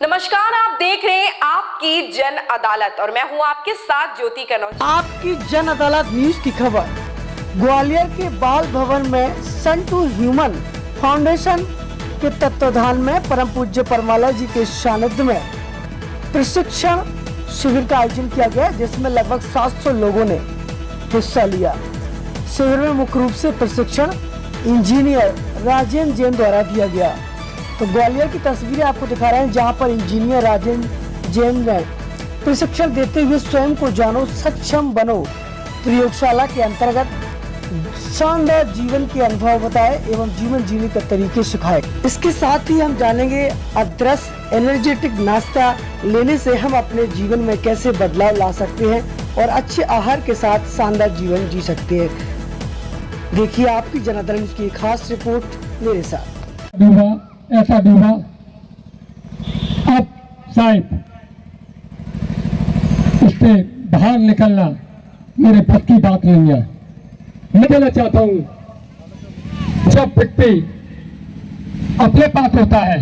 नमस्कार, आप देख रहे हैं आपकी जन अदालत और मैं हूं आपके साथ ज्योति कनौज। आपकी जन अदालत न्यूज की खबर। ग्वालियर के बाल भवन में सन टू ह्यूमन फाउंडेशन के तत्वाधान में परम पूज्य परमाला जी के सानिध्य में प्रशिक्षण शिविर का आयोजन किया गया, जिसमें लगभग 700 लोगों ने हिस्सा लिया। शिविर में मुख्य रूप से प्रशिक्षण इंजीनियर राजेंद्र जैन द्वारा दिया गया। तो ग्वालियर की तस्वीरें आपको दिखा रहे हैं, जहां पर इंजीनियर राजेंद्र जैन ने प्रशिक्षण देते हुए स्वयं को जानो सक्षम बनो प्रयोगशाला के अंतर्गत शानदार जीवन के अनुभव बताए एवं जीवन जीने के तरीके सिखाए। इसके साथ ही हम जानेंगे अदृश्य एनर्जेटिक नाश्ता लेने से हम अपने जीवन में कैसे बदलाव ला सकते हैं और अच्छे आहार के साथ शानदार जीवन जी सकते हैं। देखिए आपकी जन अदालत की खास रिपोर्ट मेरे साथ। ऐसा डूबा अब शायद इससे बाहर निकलना मेरे बस की बात नहीं है। मैं कहना चाहता हूं, जब व्यक्ति अपने पास होता है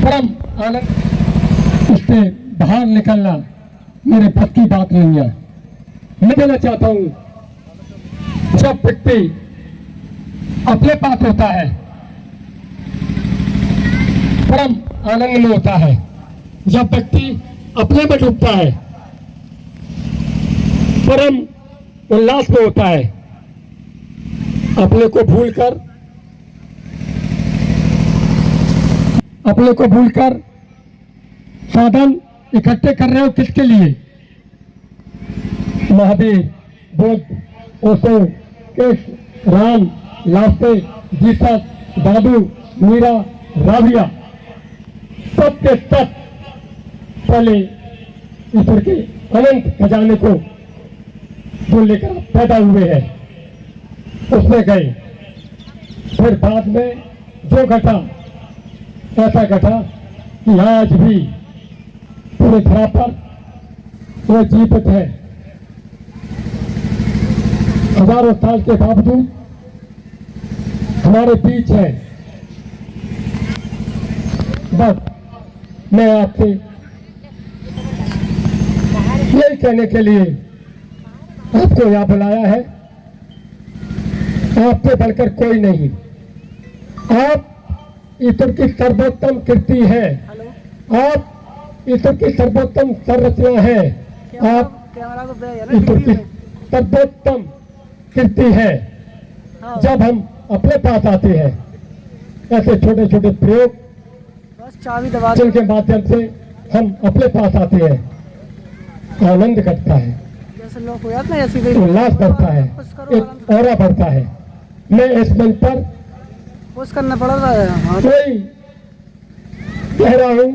परम आनंद, इससे बाहर निकलना मेरे बस की बात नहीं है। मैं कहना चाहता हूं, जब व्यक्ति अपने पास होता है परम आनंद में होता है। जब व्यक्ति अपने में डूबता है परम उल्लास में होता है। अपने को भूलकर साधन इकट्ठे कर रहे हो किसके लिए? महावीर, बुद्ध, ओशो, कृष्ण, राम, लास्ते, जीसस, दादू, मीरा, राबिया, सब के सब पहले ईश्वर के अनंत खजाने को जो लेकर पैदा हुए हैं उसमें गए। फिर बाद में जो घटा ऐसा घटा कि आज भी पूरे धरा पर वो जीवित है। हजारों साल के बावजूद हमारे बीच है। बस मैं आपसे यही कहने के लिए आपको यहाँ बुलाया है, आपसे बढ़कर कोई नहीं। आप ईश्वर की सर्वोत्तम कृति है, आप ईश्वर की सर्वोत्तम संरचना है, आप ईश्वर की सर्वोत्तम कृति है। जब हम अपने पास आते हैं ऐसे छोटे छोटे प्रयोग जिनके माध्यम से हम अपने पास आते हैं, आनंद घटता है, उल्लास बढ़ता है, एक ऑरा बढ़ता है। मैं इस मंच पर करना पड़ रहा है कोई कह रहा हूँ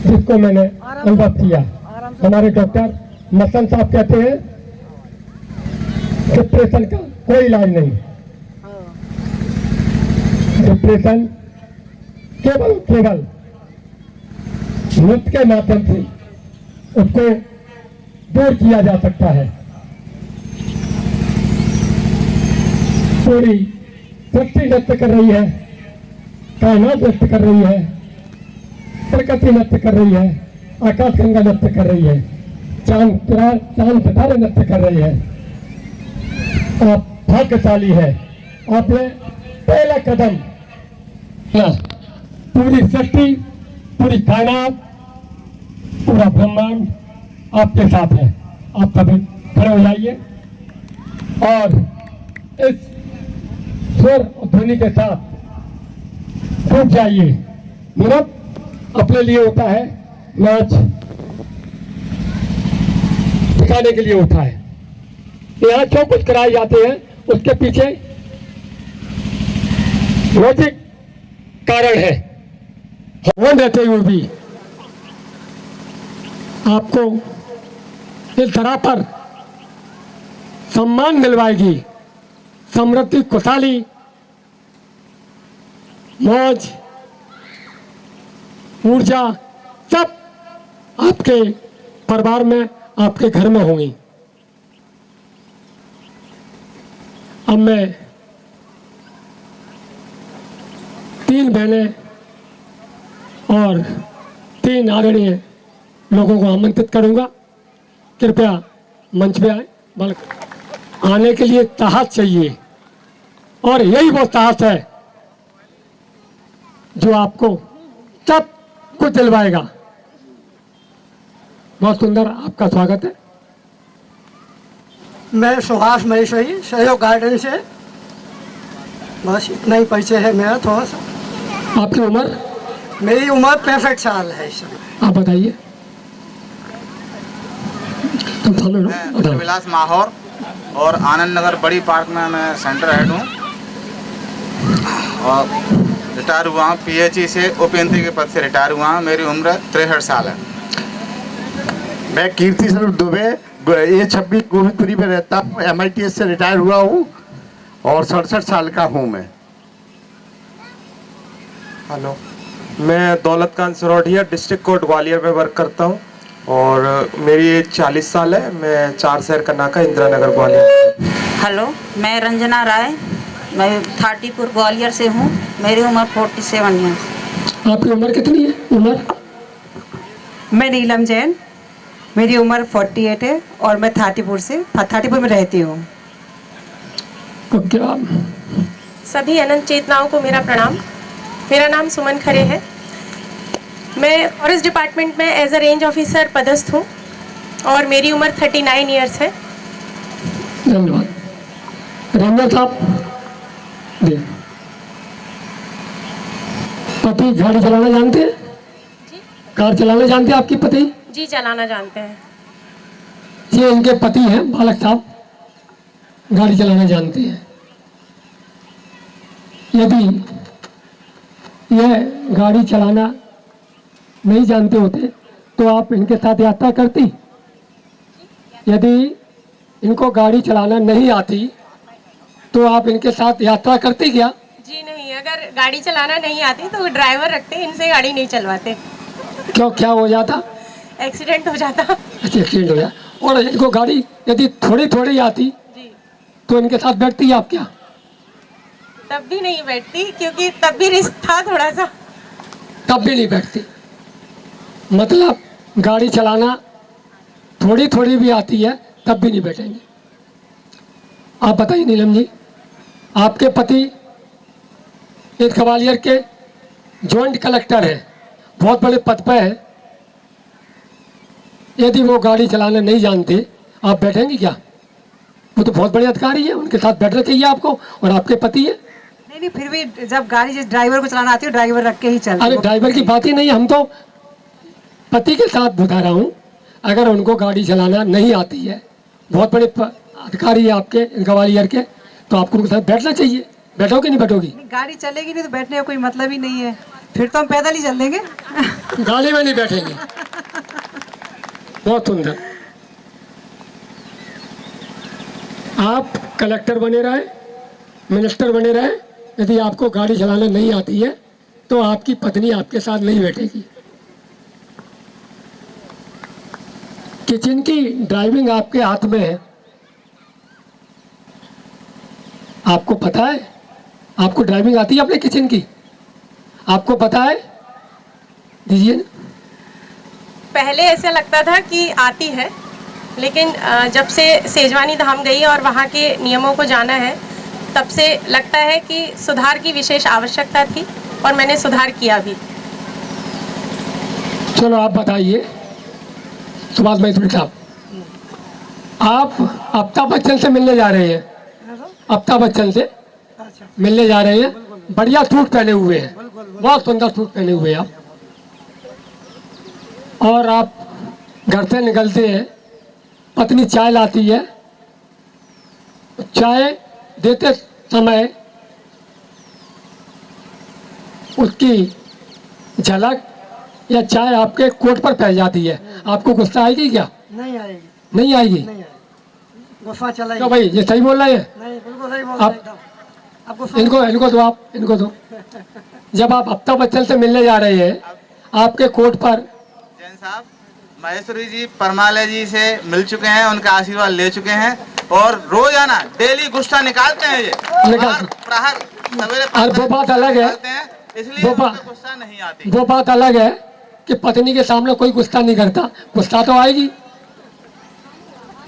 जिसको मैंने अनुभव किया। हमारे डॉक्टर मसन साहब कहते हैं डिप्रेशन का कोई इलाज नहीं। डिप्रेशन केवल नृत्य के माध्यम से उसको दूर किया जा सकता है। पूरी सृष्टि नृत्य कर रही है, कायनात नृत्य कर रही है, प्रकृति नृत्य कर रही है, आकाशगंगा नृत्य कर रही है, चांद सितारे नृत्य कर रही है। आप भाग्यशाली है, आपने पहला कदम, पूरी सृष्टि, पूरी कायनात, पूरा ब्रह्मांड आपके साथ है। आप कभी खड़े हो जाइए और इस स्वर और ध्वनि के साथ डूब जाइए। नृत्य अपने लिए होता है, नाच दिखाने के लिए होता है। यहाँ जो कुछ कराए जाते हैं उसके पीछे लॉजिक कारण है। वो रहते हुए भी आपको इस धरा पर सम्मान मिलवाएगी, समृद्धि, खुशहाली, मौज, ऊर्जा सब आपके परिवार में, आपके घर में होंगी। अब मैं 3 3 बहनें और 3 आदरणीय लोगों को आमंत्रित करूंगा, कृपया मंच पे आए। बल्कि आने के लिए ताकत चाहिए और यही वो ताकत है जो आपको सब कुछ दिलवाएगा। बहुत सुंदर आपका स्वागत है। मैं सुहास महेश्वरी, सहयोग गार्डन से। बस इतना ही परिचय है मेरा थोड़ा सा। आपकी उम्र? मेरी उम्र 65 साल है इस समय। आप बताइए। तुम सामने लो, मैं बताओ। विलास माहौर और आनंद नगर बड़ी पार्क में मैं सेंटर हेड हूँ और रिटायर हुआ हूँ PHE से, उपयंत्री के पद से रिटायर हुआ हूँ। मेरी उम्र 63 साल है। मैं कीर्ति स्वरूप दुबे A26 गोविंदपुरी में रहता हूँ, MITS से रिटायर हुआ हूँ और 67 साल का हूँ मैं। हेलो, मैं दौलत खान सरोटिया डिस्ट्रिक्ट कोर्ट ग्वालियर में वर्क करता हूँ और मेरी एज 40 साल है। मैं 4 शहर का नाका, इंदिरा नगर, ग्वालियर। हेलो, मैं रंजना राय, मैं थाटीपुर ग्वालियर से हूँ। मेरी उम्र 47 ईयर्स। आपकी उम्र कितनी है? उम्र? मैं नीलम जैन, मेरी उम्र 48 है और मैं थाटीपुर में रहती हूँ। तो क्या सभी अनंत चेतनाओं को मेरा प्रणाम। मेरा नाम सुमन खरे है। मैं फॉरेस्ट डिपार्टमेंट में एज अ रेंज ऑफिसर पदस्थ हूँ और मेरी उम्र 39 ईयर्स है। धन्यवाद। रामनाथ साहब, जी। पति गाड़ी चलाना जानते हैं? कार चलाना जानते हैं आपकी पति? जी, चलाना जानते हैं। ये इनके पति हैं, बालक साहब, गाड़ी चलाना जानते हैं। यदि यह गाड़ी चलाना नहीं जानते होते तो आप इनके साथ यात्रा करती? यदि इनको गाड़ी चलाना नहीं आती तो आप इनके साथ यात्रा करती क्या? जी नहीं, अगर गाड़ी चलाना नहीं आती तो ड्राइवर रखते, इनसे गाड़ी नहीं चलवाते। क्यों, क्या हो जाता? एक्सीडेंट हो जाता। अच्छा, एक्सीडेंट हो जाता। और इनको गाड़ी यदि थोड़ी थोड़ी आती जी, तो इनके साथ बैठती आप क्या? तब भी नहीं बैठती क्योंकि तब भी रिस्क था थोड़ा सा। तब भी नहीं बैठती? मतलब गाड़ी चलाना थोड़ी थोड़ी भी आती है तब भी नहीं बैठेंगे। आप बताइए नीलम जी, आपके पति एक ग्वालियर के जॉइंट कलेक्टर हैं, बहुत बड़े पद पर हैं। यदि वो गाड़ी चलाना नहीं जानते, आप बैठेंगे क्या? वो तो बहुत बड़े अधिकारी है, उनके साथ बैठना चाहिए आपको। और आपके पति है। नहीं, फिर भी जब गाड़ी जिस ड्राइवर को चलाना आती है, ड्राइवर रख के ही चलते। अरे ड्राइवर की बात ही नहीं, हम तो पति के साथ बता रहा हूँ। अगर उनको गाड़ी चलाना नहीं आती है, बहुत बड़े अधिकारी है आपके ग्वालियर के, तो आपको उनके साथ बैठना चाहिए। बैठोगे नहीं बैठोगी? गाड़ी चलेगी नहीं तो बैठने का कोई मतलब ही नहीं है, फिर तो हम पैदल ही चल देंगे। गाड़ी में नहीं बैठेंगे। बहुत सुंदर। आप कलेक्टर बने रहे, मिनिस्टर बने रहे, यदि आपको गाड़ी चलाना नहीं आती है तो आपकी पत्नी आपके साथ नहीं बैठेगी। किचन की ड्राइविंग आपके हाथ में है, आपको पता है? आपको ड्राइविंग आती है अपने किचन की? आपको पता है? दीजिए। पहले ऐसा लगता था कि आती है, लेकिन जब से सेजवानी धाम गई और वहाँ के नियमों को जाना है, तब से लगता है कि सुधार की विशेष आवश्यकता थी और मैंने सुधार किया भी। चलो आप बताइए सुभाष मैत्री साहब, आप अमिताभ बच्चन से मिलने जा रहे हैं। अमिताभ बच्चन से मिलने जा रहे हैं, बढ़िया सूट पहने हुए हैं, बहुत सुंदर सूट पहने हुए हैं आप। और आप घर से निकलते हैं, पत्नी चाय लाती है, चाय देते समय उसकी झलक या चाय आपके कोट पर फैल जाती है, आपको गुस्सा आएगी क्या? नहीं आएगी। नहीं आएगी? गुस्सा चला तो भाई ये सही बोल रहे हैं? नहीं, बिल्कुल सही बोल आप रहे हैं। आपको इनको दो, आप इनको दो। जब आप अमिताभ बच्चन से मिलने जा रहे हैं, आपके कोट पर जैन साहब महेश्वरी जी परमालय जी से मिल चुके हैं, उनका आशीर्वाद ले चुके हैं और रोजाना डेली गुस्सा निकालते हैं ये। निकालते। प्रहर सवेरे और वो बात अलग है। निकालते हैं इसलिए वो उनको बात गुस्सा नहीं आती। वो बात अलग है कि पत्नी के सामने कोई गुस्सा नहीं करता, गुस्सा तो आएगी,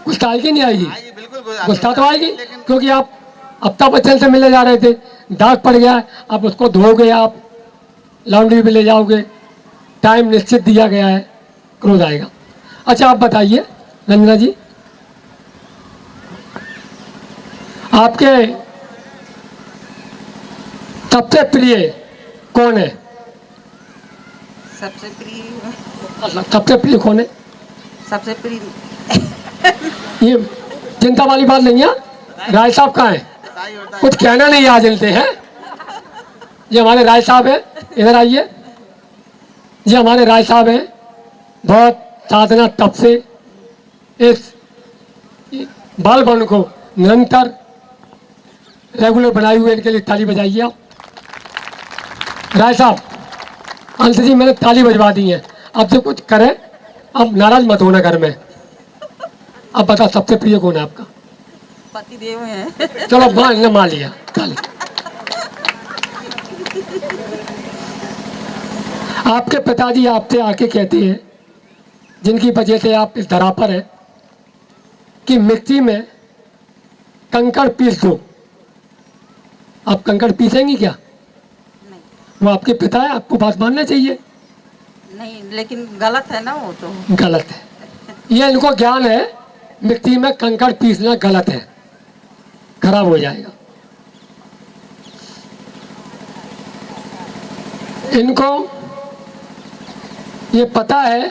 गुस्सा आएगी नहीं आएगी, आएगी, बिल्कुल गुस्सा तो आएगी, लेकिन क्योंकि आप अमिताभ बच्चन से मिलने जा रहे थे, दाग पड़ गया, अब उसको धोगे, आप लॉन्ड्री भी ले जाओगे, टाइम निश्चित दिया गया है, क्रोध आएगा। अच्छा आप बताइए रंजना जी, आपके सबसे प्रिय कौन है? सबसे प्रिय सबसे प्रिय कौन है? सबसे प्रिय ये चिंता वाली बात नहीं है। राय साहब कहाँ हैं? कुछ कहना नहीं आ जलते हैं। ये हमारे राय साहब है, इधर आइए। ये हमारे राय साहब हैं, बहुत साधना तप से इस बाल भवन को निरंतर रेगुलर बनाए हुए, इनके लिए ताली बजाइए आप। राय साहब, अंश जी मैंने ताली बजवा दी है, अब जो कुछ करें, अब नाराज मत होना घर में। अब बता सबसे प्रिय कौन है आपका? पति देव हैं। चलो मान लिया ताली। आपके पिताजी आपसे आके कहते हैं, जिनकी वजह से आप इस धरा पर है, कि मिट्टी में कंकड़ पीस दो। आप कंकड़ पीसेंगी क्या? नहीं वो आपके पिता है, आपको बात मानना चाहिए। नहीं, लेकिन गलत है ना वो तो। गलत है, ये इनको ज्ञान है, मिट्टी में कंकड़ पीसना गलत है, खराब हो जाएगा। इनको ये पता है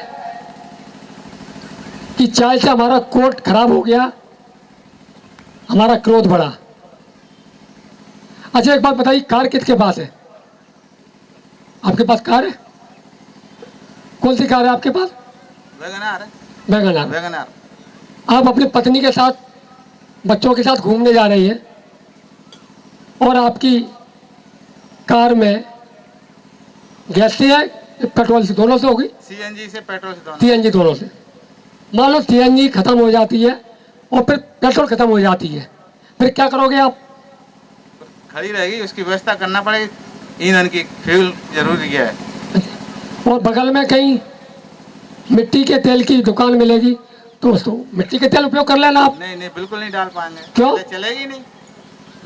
कि चाय से हमारा कोट खराब हो गया, हमारा क्रोध बढ़ा। अच्छा एक बात बताइए, कार किसके पास है? आपके पास कार है? कौन सी कार है आपके पास? वैगनआर है। वैगनआर। वैगनआर। आप अपनी पत्नी के साथ, बच्चों के साथ घूमने जा रही है, और आपकी कार में गैस से है, पेट्रोल से, दोनों से होगी? सीएनजी से, पेट्रोल से, दोनों। सीएनजी दोनों से। मान लो सीएनजी खत्म हो जाती है और फिर पेट्रोल खत्म हो जाती है, फिर क्या करोगे आप? खड़ी रहेगी, उसकी व्यवस्था करना पड़ेगी, ईंधन की, फ्यूल जरूरी है। और बगल में कहीं मिट्टी के तेल की दुकान मिलेगी तो उसको मिट्टी के तेल उपयोग कर लेना आप। नहीं नहीं, बिल्कुल नहीं डाल पाएंगे। क्यों? चलेगी नहीं,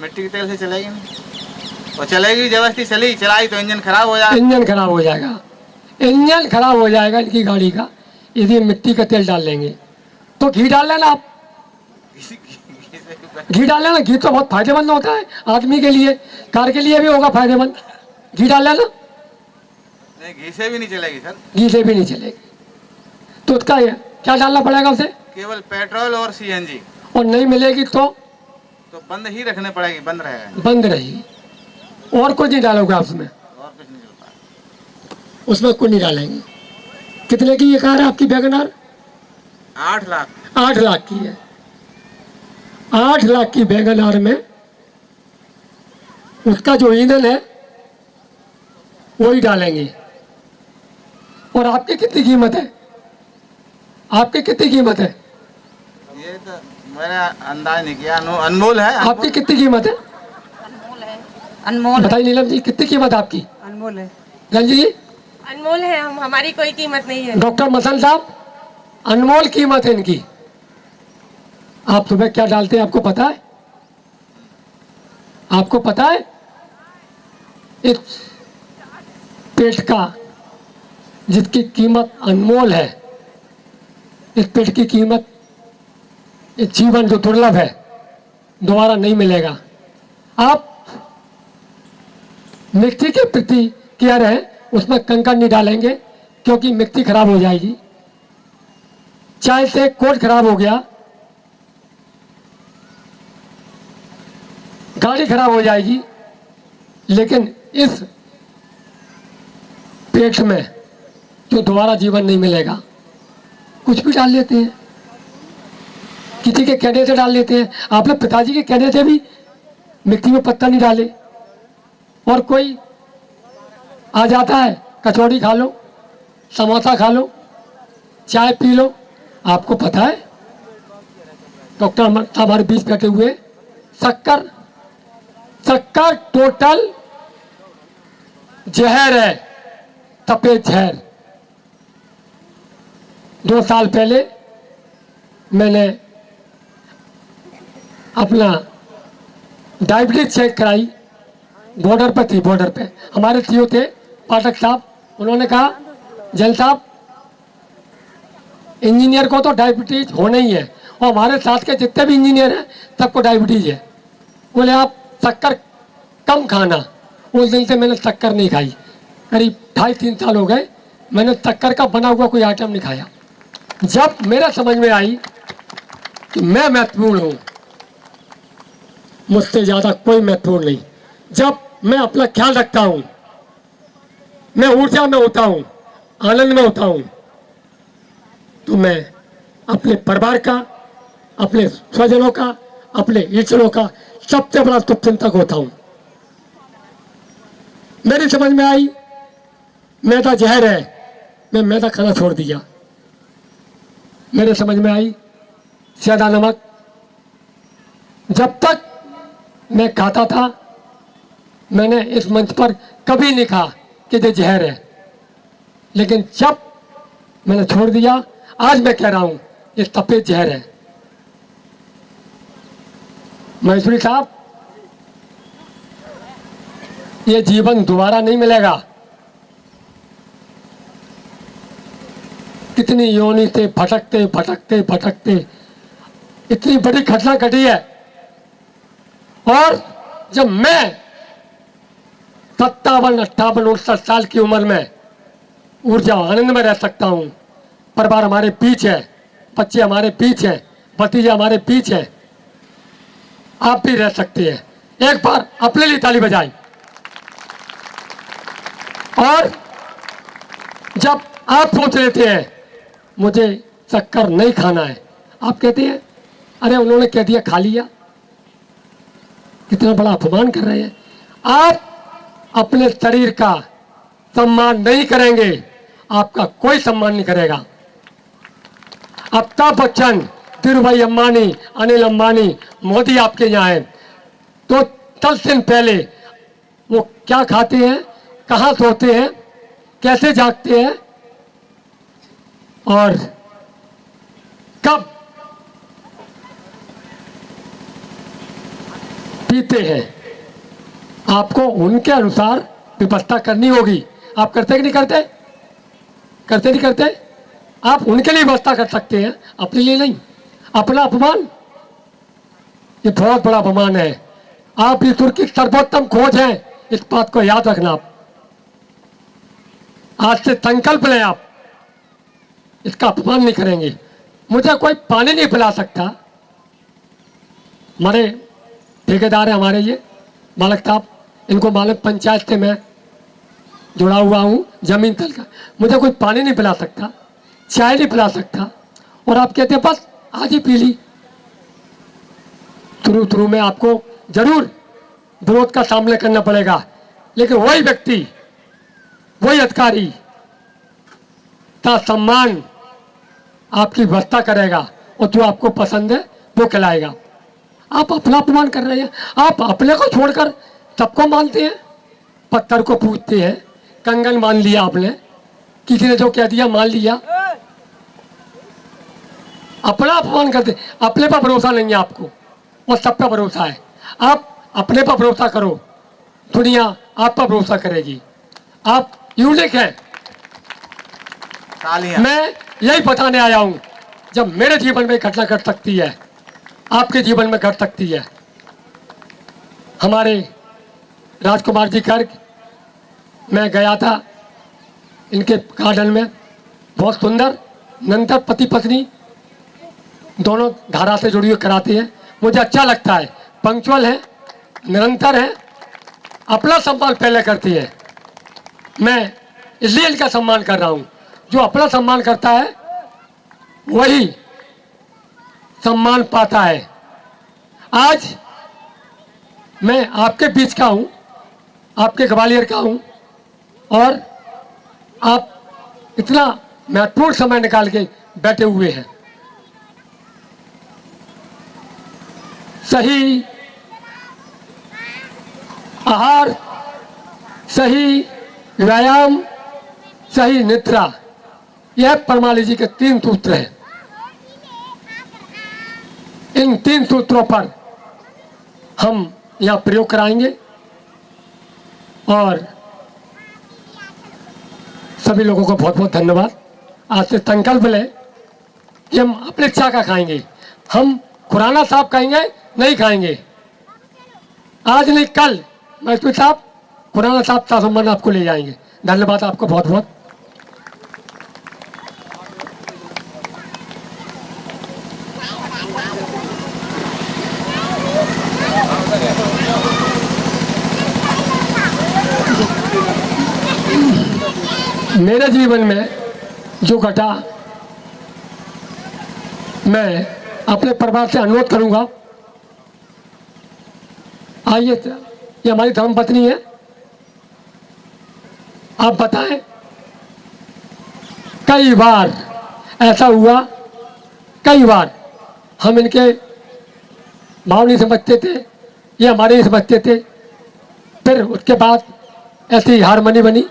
मिट्टी के तेल से चलेगी नहीं। और चलेगी, जबरदस्ती चलाई तो इंजन खराब हो जाएगा। इंजन खराब हो जाएगा, इंजन खराब हो जाएगा इनकी गाड़ी का, यदि मिट्टी का तेल डाल लेंगे। तो घी डाल लेना आप, घी डाल लेना, घी तो बहुत फायदेमंद होता है आदमी के लिए, कार के लिए भी होगा फायदेमंद, घी डाल लेना। नहीं, घी से भी नहीं चलेगी सर। घी से भी नहीं चलेगी, तो उसका क्या डालना पड़ेगा उसे? केवल पेट्रोल और सीएनजी। और नहीं मिलेगी तो बंद ही रखने पड़ेगी, बंद रहेगा। बंद रहेगी, और कुछ नहीं डालोगे आप उसमें? और कुछ नहीं चलता, उसमें कुछ नहीं डालेंगे। कितने की ये कार है आपकी वैगनआर? 8 लाख। 8 लाख की है। 8 लाख की वैगनआर में उसका जो ईंधन है वही डालेंगे। और आपकी कितनी कीमत है? आपकी कितनी कीमत है? ये तो मैंने अंदाज नहीं किया, अनमोल है। आपकी कितनी कीमत है? अनमोल। बताइए नीलम जी, कितनी कीमत आपकी? अनमोल है। रंजी जी? अनमोल है, हमारी कोई कीमत नहीं है। डॉक्टर मसन साहब, अनमोल कीमत है इनकी। आप सुबह क्या डालते हैं आपको पता है? आपको पता है? इस पेट का, जिसकी कीमत अनमोल है, इस पेट की कीमत, इस जीवन जो दुर्लभ है, दोबारा नहीं मिलेगा। आप मिट्टी के प्रति केयर है, उसमें कंकड़ नहीं डालेंगे क्योंकि मिट्टी खराब हो जाएगी। चाय से कोट खराब हो गया, गाड़ी खराब हो जाएगी, लेकिन इस पेट में जो दोबारा जीवन नहीं मिलेगा। कुछ भी डाल लेते हैं, किसी के कहने से डाल लेते हैं। आपने पिताजी के कहने से भी मिट्टी में पत्ता नहीं डाले, और कोई आ जाता है, कचौड़ी खा लो, समोसा खा लो, चाय पी लो। आपको पता है डॉक्टर साहब हमारे बीच बैठे हुए, शक्कर टोटल जहर है, सफेद जहर। 2 साल पहले मैंने अपना डायबिटीज चेक कराई, बॉर्डर पर थी, बॉर्डर पे हमारे सीओ थे पाठक साहब। उन्होंने कहा जैन साहब इंजीनियर को तो डायबिटीज होना ही है, और हमारे साथ के जितने भी इंजीनियर हैं सबको डायबिटीज है। बोले आप शक्कर कम खाना। उस दिन से मैंने शक्कर नहीं खाई, करीब 2.5-3 साल हो गए मैंने शक्कर का बना हुआ कोई आइटम नहीं खाया। जब मेरा समझ में आई कि मैं महत्वपूर्ण हूँ, मुझसे ज़्यादा कोई महत्वपूर्ण नहीं, जब मैं अपना ख्याल रखता हूँ, मैं ऊर्जा में होता हूँ, आनंद में होता हूँ, तो मैं अपने परिवार का, अपने स्वजनों का, अपने ईश्वरों का सबसे बड़ा शुभचिंतक होता हूँ। मेरी समझ में आई मैदा जहर है, मैं मैदा खाना छोड़ दिया। मेरे समझ में आई ज़्यादा नमक, जब तक मैं खाता था मैंने इस मंच पर कभी नहीं कहा कि ये जहर है, लेकिन जब मैंने छोड़ दिया आज मैं कह रहा हूं ये सफेद जहर है। महेश्वरी साहब, ये जीवन दोबारा नहीं मिलेगा। कितनी योनि से भटकते भटकते भटकते इतनी बड़ी घटना घटी है, और जब मैं 57, 58, 59 साल की उम्र में ऊर्जा आनंद में रह सकता हूँ, परिवार हमारे बीच है, बच्चे हमारे बीच हैं, भतीजे हमारे बीच हैं, आप भी रह सकते हैं। एक बार अपने लिए ताली बजाएं। और जब आप सोच लेते हैं मुझे शक्कर नहीं खाना है, आप कहते हैं अरे उन्होंने कह दिया खा लिया, कितना बड़ा अपमान कर रहे हैं। आप अपने शरीर का सम्मान नहीं करेंगे, आपका कोई सम्मान नहीं करेगा। अमिताभ बच्चन, धीरूभाई अंबानी, अनिल अंबानी, मोदी आपके यहाँ हैं, तो 10 दिन पहले वो क्या खाते हैं, कहाँ सोते हैं, कैसे जागते हैं और कब पीते हैं, आपको उनके अनुसार व्यवस्था करनी होगी। आप करते कि नहीं करते? करते नहीं करते? आप उनके लिए व्यवस्था कर सकते हैं, अपने लिए नहीं। अपना अपमान, ये बहुत बड़ा अपमान है। आप ईश्वर की सर्वोत्तम खोज हैं, इस बात को याद रखना। आप आज से संकल्प लें, आप इसका अपमान नहीं करेंगे। मुझे कोई पानी नहीं पिला सकता। हमारे ठेकेदार है हमारे ये मालिक साहब, इनको मालिक पंचायत से मैं जुड़ा हुआ हूँ, जमीन तल का। मुझे कोई पानी नहीं पिला सकता, चाय नहीं पिला सकता, और आप कहते हैं बस आज ही पी ली। शुरू में आपको जरूर विरोध का सामना करना पड़ेगा, लेकिन वही व्यक्ति, वही अधिकारी का सम्मान आपकी व्यवस्था करेगा, और जो आपको पसंद है वो खिलाएगा। आप अपना अपमान कर रहे हैं। आप अपने को छोड़कर सबको मानते हैं, पत्थर को पूजते हैं, कंगन मान लिया आपने, किसी ने जो कह दिया मान लिया, अपना अपमान करते। अपने पर भरोसा नहीं है आपको, और सब पर भरोसा है। आप अपने पर भरोसा करो, दुनिया आप पर भरोसा करेगी। आप यूनिक हैं। मैं यही बताने आया हूं, जब मेरे जीवन में घटना घट सकती है, आपके जीवन में घट सकती है। हमारे राजकुमार जी गर्ग, मैं गया था इनके गार्डन में, बहुत सुंदर, निरंतर पति पत्नी दोनों धारा से जुड़ी हुई कराते हैं। मुझे अच्छा लगता है, पंक्चुअल है, निरंतर है, अपना सम्मान पहले करती है। मैं इसलिए इनका सम्मान कर रहा हूँ। जो अपना सम्मान करता है वही सम्मान पाता है। आज मैं आपके बीच का हूँ, आपके ग्वालियर का हूँ, और आप इतना महत्वपूर्ण समय निकाल के बैठे हुए हैं। सही आहार, सही व्यायाम, सही निद्रा, यह परमाली जी के 3 सूत्र हैं। इन 3 सूत्रों पर हम यहाँ प्रयोग कराएंगे और सभी लोगों को बहुत बहुत धन्यवाद। आज से संकल्प लें कि हम अपनी इच्छा का खाएंगे, हम खुराना साहब खाएंगे नहीं खाएंगे। आज नहीं कल मैत्री साहब, खुराना साहब सासम्मान आपको ले जाएंगे। धन्यवाद आपको बहुत बहुत। मेरे जीवन में जो घटा, मैं अपने परिवार से अनुरोध करूंगा। आइए, ये हमारी धर्मपत्नी है, आप बताएं। कई बार ऐसा हुआ, कई बार हम इनके भाव नहीं समझते थे, ये हमारे नहीं समझते थे। फिर उसके बाद ऐसी हारमोनी बनी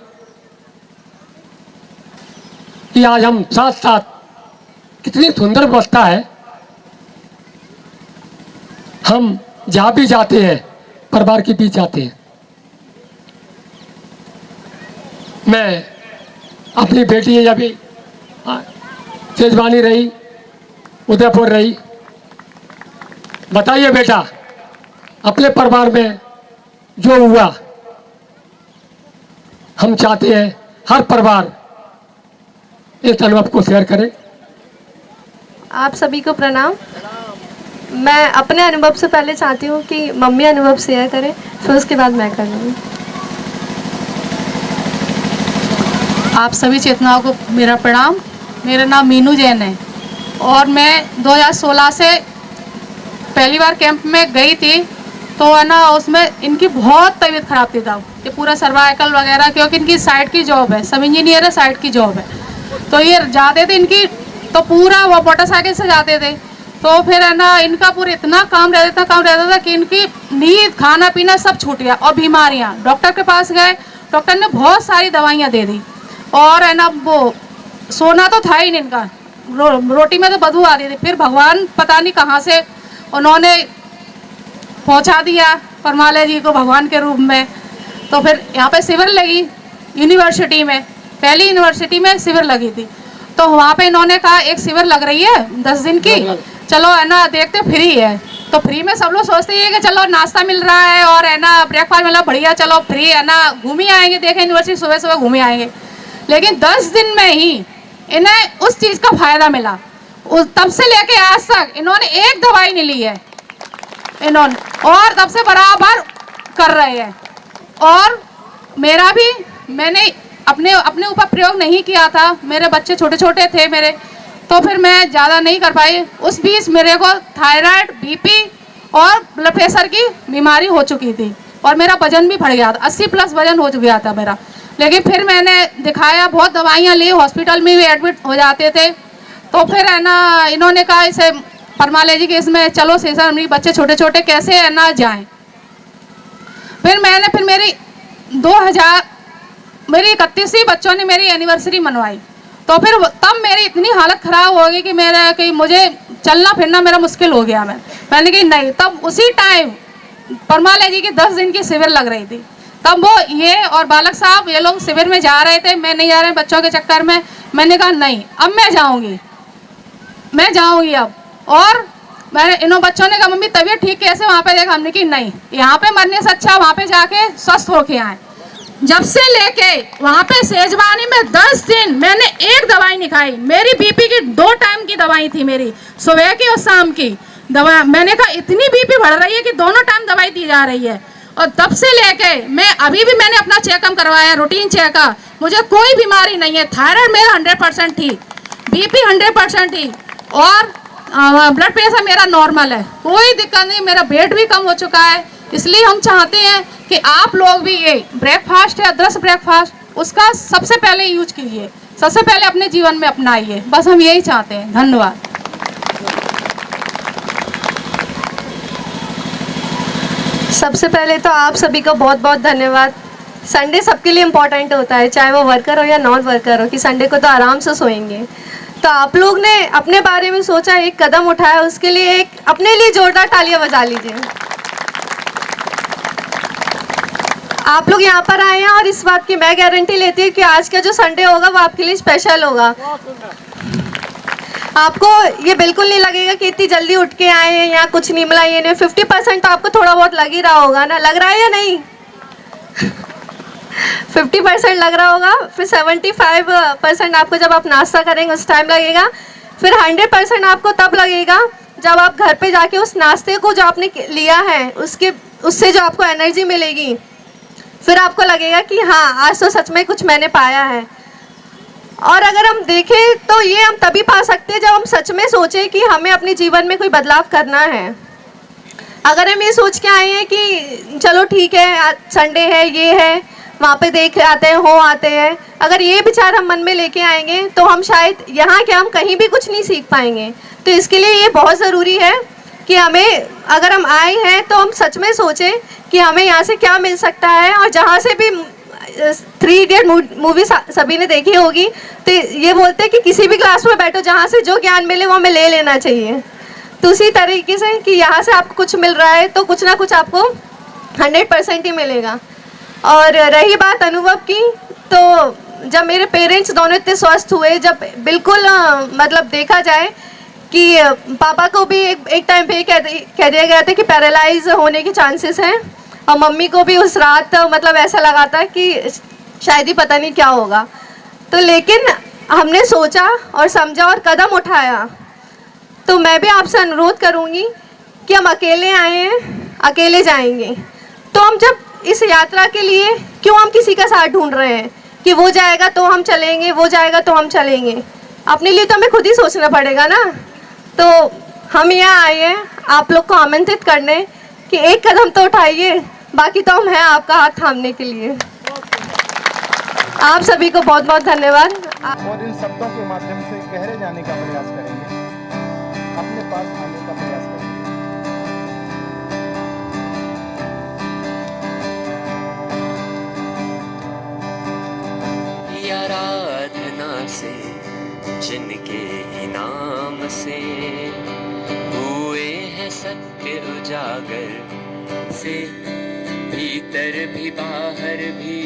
कि आज हम साथ साथ, कितनी सुंदर व्यवस्था है। हम जहाँ भी जाते हैं परिवार के बीच जाते हैं। मैं अपनी बेटी अभी सेजवानी रही, उदयपुर रही। बताइए बेटा, अपने परिवार में जो हुआ, हम चाहते हैं हर परिवार इस अनुभव को शेयर करें। आप सभी को प्रणाम। मैं अपने अनुभव से पहले चाहती हूँ कि मम्मी अनुभव शेयर करें, फिर उसके बाद मैं कर लूँगी। आप सभी चेतनाओं को मेरा प्रणाम। मेरा नाम मीनू जैन है और मैं 2016 से पहली बार कैंप में गई थी। तो है ना, उसमें इनकी बहुत तबीयत खराब थी तब, ये पूरा सर्वाइकल वगैरह, क्योंकि इनकी साइड की जॉब है, सब इंजीनियर है, साइड की जॉब है। तो ये जाते थे इनकी, तो पूरा वो मोटरसाइकिल से जाते थे। तो फिर है ना, इनका पूरा इतना काम रहता था कि इनकी नींद, खाना पीना सब छूट गया। और बीमारियां, डॉक्टर के पास गए, डॉक्टर ने बहुत सारी दवाइयां दे दी। और है ना, वो सोना तो था ही नहीं इनका, रोटी में तो बदबू आती थी। फिर भगवान पता नहीं कहाँ से उन्होंने पहुंचा दिया परमालय जी को भगवान के रूप में। तो फिर यहाँ पे शिविर लगी यूनिवर्सिटी में, पहली यूनिवर्सिटी में शिविर लगी थी। तो वहाँ पे इन्होंने कहा एक शिविर लग रही है 10 दिन की, चलो है ना देखते, फ्री है। तो फ्री में सब लोग सोचते हैं कि चलो नाश्ता मिल रहा है और है ना ब्रेकफास्ट मिला, बढ़िया, चलो फ्री है ना, घूम ही आएंगे, देखें यूनिवर्सिटी, सुबह सुबह घूम ही आएंगे। लेकिन 10 दिन में ही इन्हें उस चीज़ का फायदा मिला। तब से लेके आज तक इन्होंने एक दवाई नहीं ली है इन्होंने, और तब से बराबर कर रहे हैं। और मेरा भी, मैंने अपने ऊपर प्रयोग नहीं किया था, मेरे बच्चे छोटे छोटे थे मेरे, तो फिर मैं ज़्यादा नहीं कर पाई। उस बीच मेरे को थायराइड, बीपी और ब्लड प्रेशर की बीमारी हो चुकी थी और मेरा वजन भी बढ़ गया था, 80+ वजन हो गया था मेरा। लेकिन फिर मैंने दिखाया, बहुत दवाइयाँ ली, हॉस्पिटल में भी एडमिट हो जाते थे। तो फिर है ना, इन्होंने कहा इसे परमालय जी के इसमें चलो सेशन, मेरे बच्चे छोटे छोटे कैसे है ना जाएं। फिर मेरी 31वीं बच्चों ने मेरी एनिवर्सरी मनवाई। तो फिर तब मेरी इतनी हालत ख़राब हो गई कि मुझे चलना फिरना मेरा मुश्किल हो गया। मैंने कहा नहीं, तब उसी टाइम परमालय जी की 10 दिन की शिविर लग रही थी। तब वो ये और बालक साहब ये लोग शिविर में जा रहे थे, मैं नहीं जा रहे बच्चों के चक्कर में। मैंने कहा नहीं, अब मैं जाऊंगी अब। और मैंने इन बच्चों ने कहा मम्मी तबीयत ठीक कैसे वहाँ पे देखा, हमने कि नहीं, यहाँ पे मरने से अच्छा वहाँ पे जाके स्वस्थ होके आए। जब से लेके वहाँ पे सेजवानी में 10 दिन मैंने एक दवाई नहीं खाई। मेरी बीपी की 2 टाइम की दवाई थी, मेरी सुबह की और शाम की दवा। मैंने कहा इतनी बीपी बढ़ रही है कि दोनों टाइम दवाई दी जा रही है। और तब से लेके मैं अभी भी मैंने अपना चेकअप करवाया, रूटीन चेकअप, मुझे कोई बीमारी नहीं है। थायराइड मेरा 100% थी, बीपी 100% थी और ब्लड प्रेशर मेरा नॉर्मल है, कोई दिक्कत नहीं। मेरा वेट भी कम हो चुका है। इसलिए हम चाहते हैं कि आप लोग भी ये ब्रेकफास्ट है, अदरक ब्रेकफास्ट, उसका सबसे पहले यूज कीजिए, सबसे पहले अपने जीवन में अपनाइए। बस हम यही चाहते हैं। धन्यवाद। सबसे पहले तो आप सभी का बहुत बहुत धन्यवाद संडे सबके लिए इम्पोर्टेंट होता है, चाहे वो वर्कर हो या नॉन वर्कर हो, कि संडे को तो आराम से सोएंगे। तो आप लोग ने अपने बारे में सोचा, एक कदम उठाया, उसके लिए एक अपने लिए जोरदार तालियां बजा लीजिए। आप लोग यहाँ पर आए हैं और इस बात की मैं गारंटी लेती हूँ कि आज का जो संडे होगा वो आपके लिए स्पेशल होगा। आपको ये बिल्कुल नहीं लगेगा कि इतनी जल्दी उठ के आए हैं या कुछ नहीं मिला, ये नहीं। 50% तो आपको थोड़ा बहुत लग ही रहा होगा ना, लग रहा है या नहीं? 50% लग रहा होगा, फिर 75% आपको जब आप नाश्ता करेंगे उस टाइम लगेगा, फिर 100% आपको तब लगेगा जब आप घर पे जाके उस नाश्ते को जो आपने लिया है उससे जो आपको एनर्जी मिलेगी, फिर आपको लगेगा कि हाँ आज तो सच में कुछ मैंने पाया है। और अगर हम देखें तो ये हम तभी पा सकते हैं जब हम सच में सोचें कि हमें अपने जीवन में कोई बदलाव करना है। अगर हम ये सोच के आए हैं कि चलो ठीक है आज संडे है, ये है, वहाँ पे देख आते हैं, हो आते हैं, अगर ये विचार हम मन में लेके आएंगे तो हम शायद यहाँ के हम कहीं भी कुछ नहीं सीख पाएंगे। तो इसके लिए ये बहुत ज़रूरी है कि हमें, अगर हम आए हैं तो हम सच में सोचें कि हमें यहाँ से क्या मिल सकता है। और जहाँ से भी 3 इडियट मूवी सभी ने देखी होगी, तो ये बोलते हैं कि किसी भी क्लास में बैठो, जहाँ से जो ज्ञान मिले वो हमें ले लेना चाहिए। तो उसी तरीके से कि यहाँ से आपको कुछ मिल रहा है तो कुछ ना कुछ आपको 100% ही मिलेगा। और रही बात अनुभव की, तो जब मेरे पेरेंट्स दोनों इतने स्वस्थ हुए, जब बिल्कुल मतलब देखा जाए कि पापा को भी एक टाइम पे कह दिया गया था कि पैरालाइज होने के चांसेस हैं, और मम्मी को भी उस रात मतलब ऐसा लगा था कि शायद ही पता नहीं क्या होगा। तो लेकिन हमने सोचा और समझा और कदम उठाया। तो मैं भी आपसे अनुरोध करूँगी कि हम अकेले आए हैं, अकेले जाएंगे। तो हम जब इस यात्रा के लिए क्यों हम किसी का साथ ढूंढ रहे हैं कि वो जाएगा तो हम चलेंगे, वो जाएगा तो हम चलेंगे? अपने लिए तो हमें खुद ही सोचना पड़ेगा ना। तो हम यहाँ आए हैं आप लोग को आमंत्रित करने कि एक कदम तो उठाइए, बाकी तो हम हैं आपका हाथ थामने के लिए। आप सभी को बहुत बहुत धन्यवाद। और इन शब्दों के माध्यम से गहरे जाने का प्रयास करेंगे, अपने पास आने का प्रयास करेंगे। आराधना से जिनके ही नाम से हुए हैं सत्य उजागर, से भीतर भी बाहर भी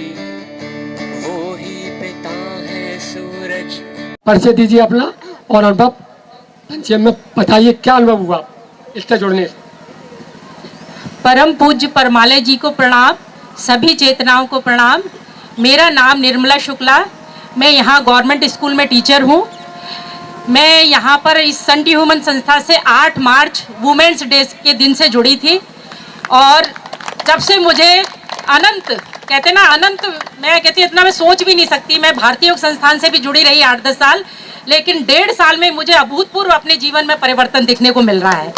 वो ही पिता है सूरज। परिचय दीजिए अपना और अनुभव पंचम में बताइए क्या अनुभव हुआ इससे जुड़ने से। परम पूज्य परमालय जी को प्रणाम, सभी चेतनाओं को प्रणाम। मेरा नाम निर्मला शुक्ला, मैं यहाँ गवर्नमेंट स्कूल में टीचर हूँ। मैं यहाँ पर इस सन टू ह्यूमन संस्था से 8 मार्च वुमेन्स डे के दिन से जुड़ी थी, और जब से मुझे अनंत कहते ना, अनंत मैं कहती इतना मैं सोच भी नहीं सकती। मैं भारतीय योग संस्थान से भी जुड़ी रही 8-10 साल, लेकिन 1.5 साल में मुझे अभूतपूर्व अपने जीवन में परिवर्तन दिखने को मिल रहा है।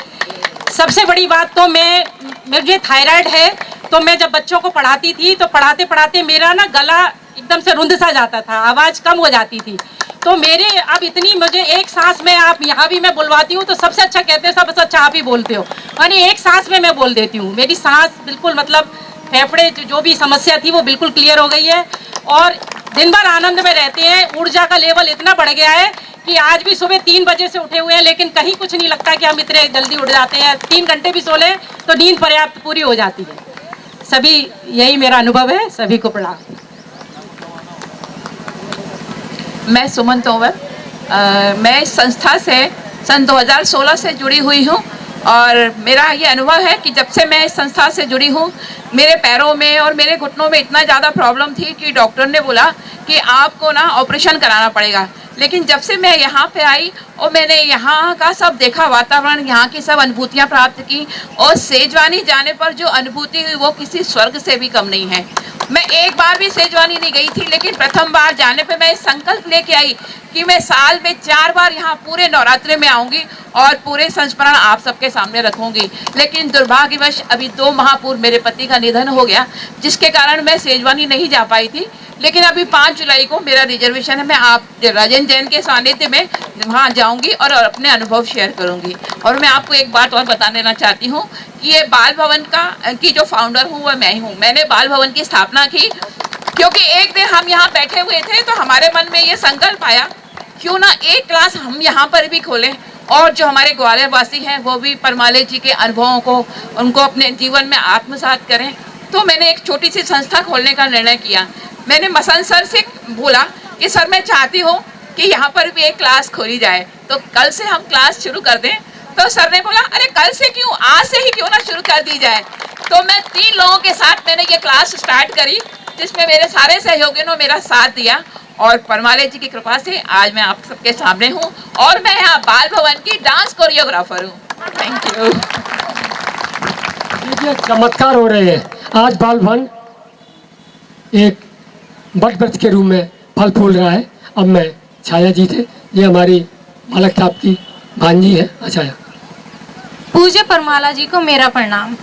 सबसे बड़ी बात तो मुझे थायराइड है, तो मैं जब बच्चों को पढ़ाती थी तो पढ़ाते पढ़ाते मेरा ना गला एकदम से रुंध सा जाता था, आवाज़ कम हो जाती थी। तो मेरे अब इतनी मुझे एक सांस में, आप यहाँ भी मैं बुलवाती हूँ तो सबसे अच्छा कहते हैं, सबसे अच्छा आप ही बोलते हो, यानी एक सांस में मैं बोल देती हूँ। मेरी सांस बिल्कुल मतलब फेफड़े जो भी समस्या थी वो बिल्कुल क्लियर हो गई है, और दिन भर आनंद में रहते हैं। ऊर्जा का लेवल इतना बढ़ गया है कि आज भी सुबह 3 बजे से उठे हुए हैं, लेकिन कहीं कुछ नहीं लगता कि हम इतने जल्दी उठ जाते हैं। 3 घंटे भी सो लें तो नींद पर्याप्त पूरी हो जाती है। सभी यही मेरा अनुभव है, सभी को प्रणाम। मैं सुमन तोमर, मैं इस संस्था से सन 2016 से जुड़ी हुई हूँ, और मेरा ये अनुभव है कि जब से मैं इस संस्था से जुड़ी हूँ, मेरे पैरों में और मेरे घुटनों में इतना ज़्यादा प्रॉब्लम थी कि डॉक्टर ने बोला कि आपको ना ऑपरेशन कराना पड़ेगा। लेकिन जब से मैं यहाँ पे आई और मैंने यहाँ का सब देखा, वातावरण, यहाँ की सब अनुभूतियाँ प्राप्त की, और सेजवानी जाने पर जो अनुभूति हुई वो किसी स्वर्ग से भी कम नहीं है। मैं एक बार भी सेजवानी नहीं गई थी, लेकिन प्रथम बार जाने पे मैं संकल्प लेके आई कि मैं साल में 4 बार यहाँ पूरे नवरात्रे में आऊँगी और पूरे संस्मरण आप सबके सामने रखूँगी। लेकिन दुर्भाग्यवश अभी 2 माह पूर्व मेरे पति का निधन हो गया, जिसके कारण मैं सेजवानी नहीं जा पाई थी। लेकिन अभी 5 जुलाई को मेरा रिजर्वेशन है, मैं आप राजेंद्र जैन के सानिध्य में वहाँ जाऊँगी और अपने अनुभव शेयर करूँगी। और मैं आपको एक बात और बता देना चाहती हूँ कि ये बाल भवन की जो फाउंडर हूँ वह मैं हूँ। मैंने बाल भवन की स्थापना की क्योंकि एक दिन हम यहाँ बैठे हुए थे तो हमारे मन में ये संकल्प आया, क्यों ना एक क्लास हम यहाँ पर भी खोलें और जो हमारे ग्वालियर वासी हैं वो भी परमाले जी के अनुभवों को उनको अपने जीवन में आत्मसात करें। तो मैंने एक छोटी सी संस्था खोलने का निर्णय किया। मैंने मसंद सर से बोला कि सर मैं चाहती हूँ कि यहाँ पर भी एक क्लास खोली जाए, तो कल से हम क्लास शुरू कर दें। तो सर ने बोला अरे कल से क्यों, आज से ही क्यों ना शुरू कर दी जाए। तो मैं 3 लोगों के साथ मैंने ये क्लास स्टार्ट करी, जिसमें मेरे सारे सहयोगियों ने मेरा साथ दिया और परमाले जी की कृपा से आज मैं आप सबके सामने हूँ और मैं यहाँ बाल भवन की डांस कोरियोग्राफर हूँ। Thank you. देखिए चमत्कार हो रहे हैं। आज बाल भवन एक बट वृक्ष के रूप में फल फूल रहा है। अब मैं छाया जी थे, ये हमारी मालक साहब की भांजी है। अच्छा, पूज्य परमाला जी को मेरा प्रणाम।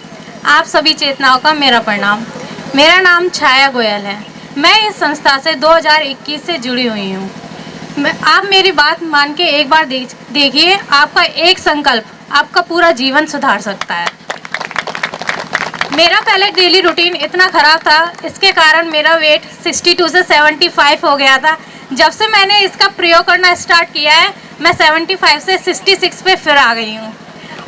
आप सभी चेतनाओं का मेरा प्रणाम। मेरा नाम छाया गोयल है। मैं इस संस्था से 2021 से जुड़ी हुई हूँ। आप मेरी बात मान के एक बार देखिए, आपका एक संकल्प आपका पूरा जीवन सुधार सकता है। मेरा पहले डेली रूटीन इतना ख़राब था, इसके कारण मेरा वेट 62 से 75 हो गया था। जब से मैंने इसका प्रयोग करना स्टार्ट किया है, मैं 75 से 66 पे फिर आ गई हूँ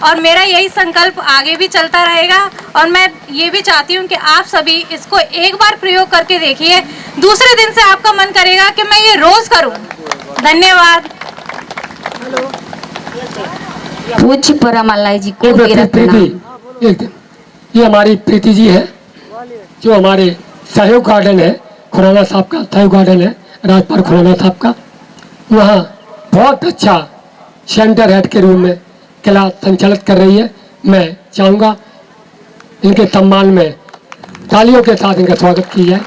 और मेरा यही संकल्प आगे भी चलता रहेगा। और मैं ये भी चाहती हूँ कि आप सभी इसको एक बार प्रयोग करके देखिए, दूसरे दिन से आपका मन करेगा कि मैं ये रोज़ करूँ। धन्यवाद। पूज्य परमाला जी को मेरा प्रणाम। एक दिन ये हमारी प्रीति जी है, जो हमारे सहयोग गार्डन है, खुराना साहब का सहयोग गार्डन है, राजपाल खुराना साहब का, वहाँ बहुत अच्छा सेंटर हेड के रूप में क्लास संचालित कर रही है। मैं चाहूँगा इनके सम्मान में तालियों के साथ इनका स्वागत किया जाए।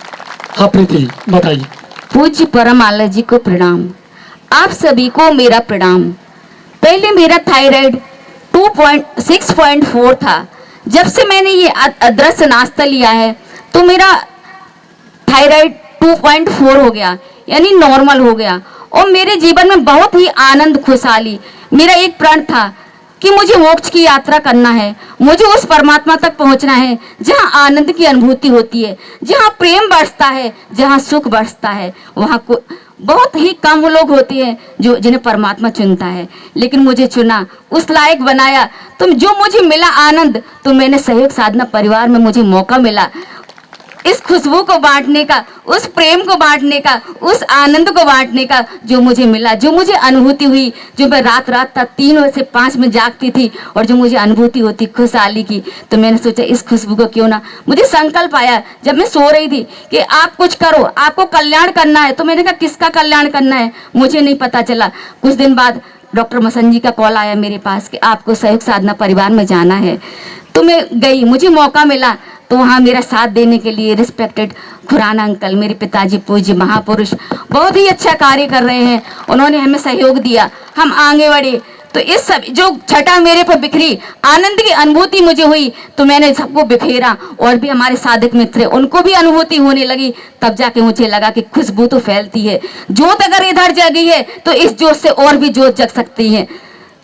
हाँ प्रीति जी बताइए। पूज्य परमाला जी को प्रणाम। आप सभी को मेरा प्रणाम। पहले मेरा थायराइड 6.4 था। जब से मैंने ये अदृश्य नाश्ता लिया है तो मेरा थायराइड 2.4 हो गया, यानी नॉर्मल हो गया और मेरे जीवन में बहुत ही आनंद खुशहाली। मेरा एक प्रण था कि मुझे मोक्ष की यात्रा करना है, मुझे उस परमात्मा तक पहुंचना है जहां आनंद की अनुभूति होती है, जहां प्रेम बरसता है, जहां सुख बरसता है। वहां को बहुत ही कम लोग होते हैं जो जिन्हें परमात्मा चुनता है, लेकिन मुझे चुना, उस लायक बनाया। तो जो मुझे मिला आनंद, तो मैंने सहयोग साधना परिवार में मुझे मौका मिला इस खुशबू को बांटने का, उस प्रेम को बांटने का, उस आनंद को बांटने का जो मुझे मिला, जो मुझे अनुभूति हुई, जो मैं रात तक 3 से 5 में जागती थी और जो मुझे अनुभूति होती खुशहाली की। तो मैंने सोचा इस खुशबू को क्यों ना, मुझे संकल्प आया जब मैं सो रही थी कि आप कुछ करो, आपको कल्याण करना है। तो मैंने कहा किसका कल्याण करना है, मुझे नहीं पता चला। कुछ दिन बाद डॉक्टर मसंद जी का कॉल आया मेरे पास कि आपको सहयोग साधना परिवार में जाना है। तो मैं गई, मुझे मौका मिला। तो वहाँ मेरा साथ देने के लिए रिस्पेक्टेड खुराना अंकल, मेरे पिताजी पूज्य महापुरुष, बहुत ही अच्छा कार्य कर रहे हैं। उन्होंने हमें सहयोग दिया, हम आगे बढ़े। तो इस सब जो छटा मेरे पर बिखरी, आनंद की अनुभूति मुझे हुई, तो मैंने सबको बिखेरा और भी हमारे साधक मित्र उनको भी अनुभूति होने लगी। तब जाके मुझे लगा कि खुशबू तो फैलती है, जोत अगर इधर जगी है तो इस जोत से और भी जोत जग सकती है।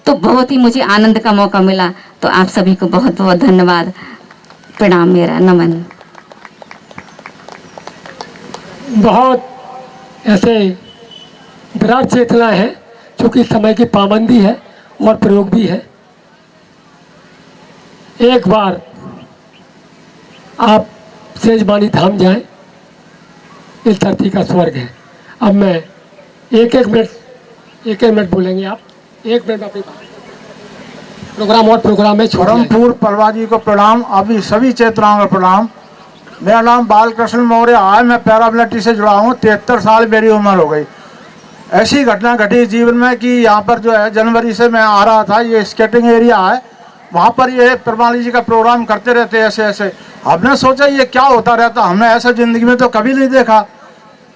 तो बहुत ही मुझे आनंद का मौका मिला। तो आप सभी को बहुत बहुत धन्यवाद, प्रणाम, मेरा नमन। बहुत ऐसे विराट चेतना है, चूँकि समय की पाबंदी है और प्रयोग भी है। एक बार आप सेजमानी धाम जाएं, इस धरती का स्वर्ग है। अब मैं एक एक मिनट बोलेंगे आप, 1 मिनट अपनी प्रोग्राम और प्रोग्राम में परमपुर परवा जी को प्रणाम। अभी सभी चेतनाओं का प्रणाम। मेरा नाम बालकृष्ण मौर्य है, मैं पैरामिलिट्री से जुड़ा हूँ। 73 साल मेरी उम्र हो गई। ऐसी घटना घटी जीवन में कि यहाँ पर जो है जनवरी से मैं आ रहा था, ये स्केटिंग एरिया है, वहाँ पर ये परमाली जी का प्रोग्राम करते रहते ऐसे ऐसे। हमने सोचा ये क्या होता रहता, हमने ऐसा ज़िंदगी में तो कभी नहीं देखा।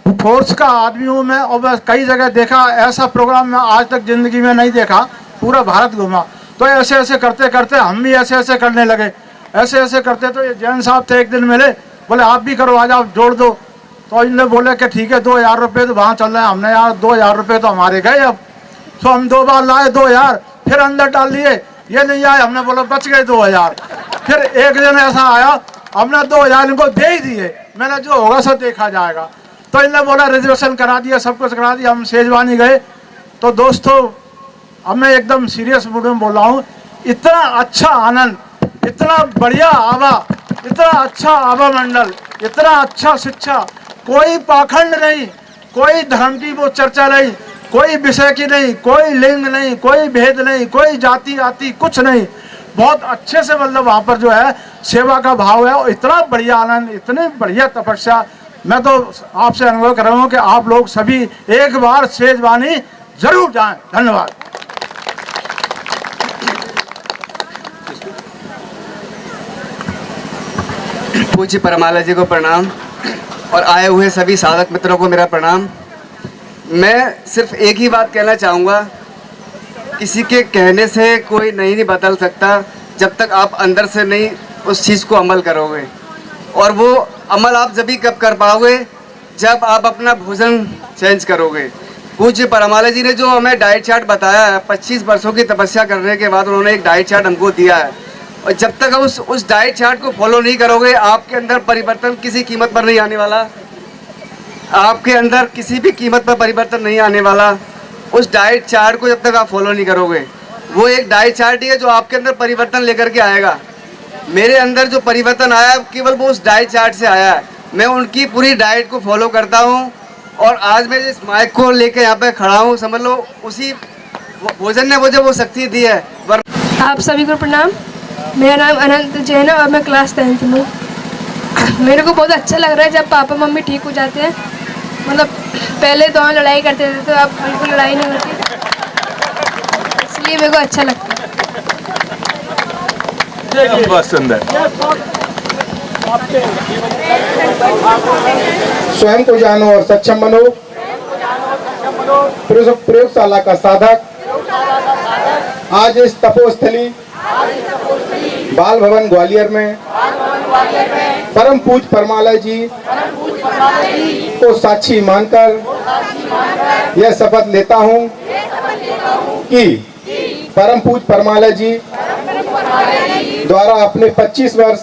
फोर्स का आदमी हूँ मैं और मैं कई जगह देखा, ऐसा प्रोग्राम मैं आज तक ज़िंदगी में नहीं देखा। पूरा भारत घूमा। तो ऐसे ऐसे करते करते हम भी ऐसे ऐसे करने लगे। ऐसे ऐसे करते तो ये जैन साहब थे, एक दिन मिले, बोले आप भी करो, आज आप जोड़ दो। तो इनने बोले कि ठीक है 2000 रुपये तो वहाँ चल रहे हैं। हमने यार 2000 रुपये तो हमारे गए। अब तो हम 2 बार लाए 2000, फिर अंदर डाल लिए, ये नहीं आए। हमने बोला बच गए 2000। फिर एक दिन ऐसा आया हमने 2000 इनको दे ही दिए, मैंने जो होगा सब देखा जाएगा। तो इन्होंने बोला रिजर्वेशन करा दिया, सब कुछ करा दिया। हम सेजवानी गए तो दोस्तों अब मैं एकदम सीरियस मूड में बोल रहा हूँ, इतना अच्छा आनंद, इतना बढ़िया आवा, इतना अच्छा आवा मंडल, इतना अच्छा शिक्षा, कोई पाखंड नहीं, कोई धर्म की वो चर्चा नहीं, कोई विषय की नहीं, कोई लिंग नहीं, कोई भेद नहीं, कोई जाति आति कुछ नहीं। बहुत अच्छे से मतलब वहाँ पर जो है सेवा का भाव है और इतना बढ़िया आनंद, इतनी बढ़िया तपस्या। मैं तो आपसे अनुभव कर रहा हूँ कि आप लोग सभी एक बार सेजवानी जरूर जाएं। धन्यवाद। पूज्य परमाला जी को प्रणाम और आए हुए सभी साधक मित्रों को मेरा प्रणाम। मैं सिर्फ एक ही बात कहना चाहूँगा, किसी के कहने से कोई नहीं बदल सकता जब तक आप अंदर से नहीं उस चीज़ को अमल करोगे। और वो अमल आप जब भी कब कर पाओगे जब आप अपना भोजन चेंज करोगे। पूज्य परमाला जी ने जो हमें डाइट चार्ट बताया है, 25 वर्षों की तपस्या करने के बाद उन्होंने एक डाइट चार्ट हमको दिया है, और जब तक आप उस डाइट चार्ट को फॉलो नहीं करोगे आपके अंदर परिवर्तन किसी कीमत पर नहीं आने वाला। आपके अंदर किसी भी कीमत पर परिवर्तन नहीं आने वाला उस डाइट चार्ट को जब तक आप फॉलो नहीं करोगे। वो एक डाइट चार्ट ही है जो आपके अंदर परिवर्तन लेकर के आएगा। मेरे अंदर जो परिवर्तन आया केवल वो उस डाइट चार्ट से आया है। मैं उनकी पूरी डाइट को फॉलो करता हूँ और आज मैं जिस माइक को लेकर यहाँ पे खड़ा हूँ, समझ लो उसी भोजन ने मुझे वो शक्ति दी है। आप सभी को प्रणाम। मेरा नाम अनंत जैन है और मैं क्लास 10th में हूँ। मेरे को बहुत अच्छा लग रहा है जब पापा मम्मी ठीक हो जाते हैं। मतलब पहले दोनों लड़ाई करते थे तो अब बिल्कुल लड़ाई नहीं होती, इसलिए मेरे को अच्छा लगता है। बहुत सुंदर। स्वयं को जानो और सक्षम बनो। प्रयोगशाला का साधक आज इस तपोस्थली बाल भवन ग्वालियर में परम पूज्य परमालय जी को साक्षी मानकर यह शपथ लेता हूँ कि परम पूज्य परमालय जी द्वारा अपने 25 वर्ष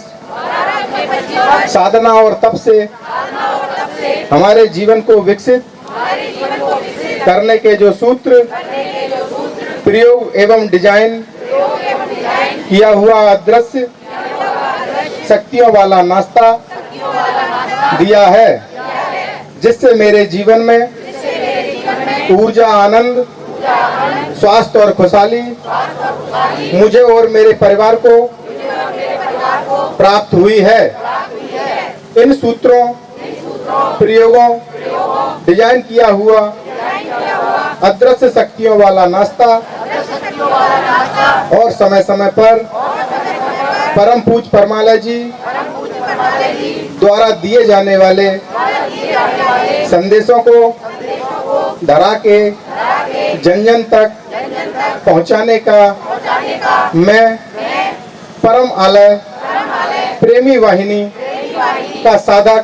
साधना और तप से हमारे जीवन को विकसित करने के जो सूत्र, प्रयोग एवं डिजाइन किया हुआ अदृश्य शक्तियों वाला नाश्ता दिया है, जिससे मेरे जीवन में ऊर्जा, आनंद, स्वास्थ्य और खुशहाली मुझे और मेरे परिवार को प्राप्त हुई है। इन सूत्रों, प्रयोगों, डिजाइन किया हुआ अदृश्य शक्तियों वाला नाश्ता और समय समय पर परम पूज्य परमालय जी द्वारा दिए जाने वाले संदेशों को धरा के जन जन तक पहुंचाने का मैं परम आलय प्रेमी वाहिनी का साधक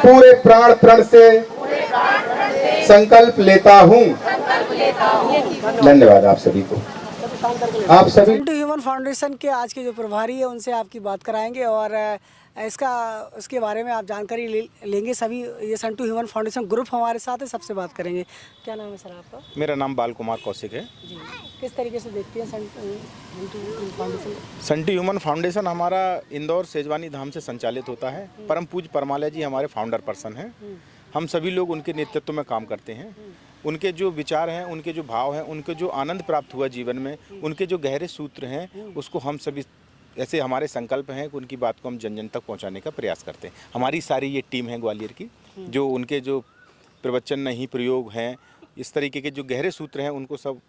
पूरे प्राण प्रण से संकल्प लेता हूँ। धन्यवाद आप सभी को। आप सभी सन टू ह्यूमन फाउंडेशन के आज के जो प्रभारी है उनसे आपकी बात कराएंगे और इसके बारे में आप जानकारी लेंगे। सभी ये सन टू ह्यूमन फाउंडेशन ग्रुप हमारे साथ है, सबसे बात करेंगे। क्या नाम है सर आपका? मेरा नाम बाल कुमार कौशिक है जी। किस तरीके से देखते हैं Sun to Human Foundation? Sun to Human Foundation हमारा इंदौर सेजवानी धाम से संचालित होता है। परम पूज्य परमालय जी हमारे फाउंडर पर्सन हैं। हम सभी लोग उनके नेतृत्व में काम करते हैं। उनके जो विचार हैं, उनके जो भाव हैं, उनके जो आनंद प्राप्त हुआ जीवन में, उनके जो गहरे सूत्र हैं, उसको हम सभी ऐसे हमारे संकल्प हैं कि उनकी बात को हम जन जन तक पहुंचाने का प्रयास करते हैं। हमारी सारी ये टीम है ग्वालियर की, जो उनके जो प्रवचन नहीं, प्रयोग हैं, इस तरीके के जो गहरे सूत्र हैं उनको सब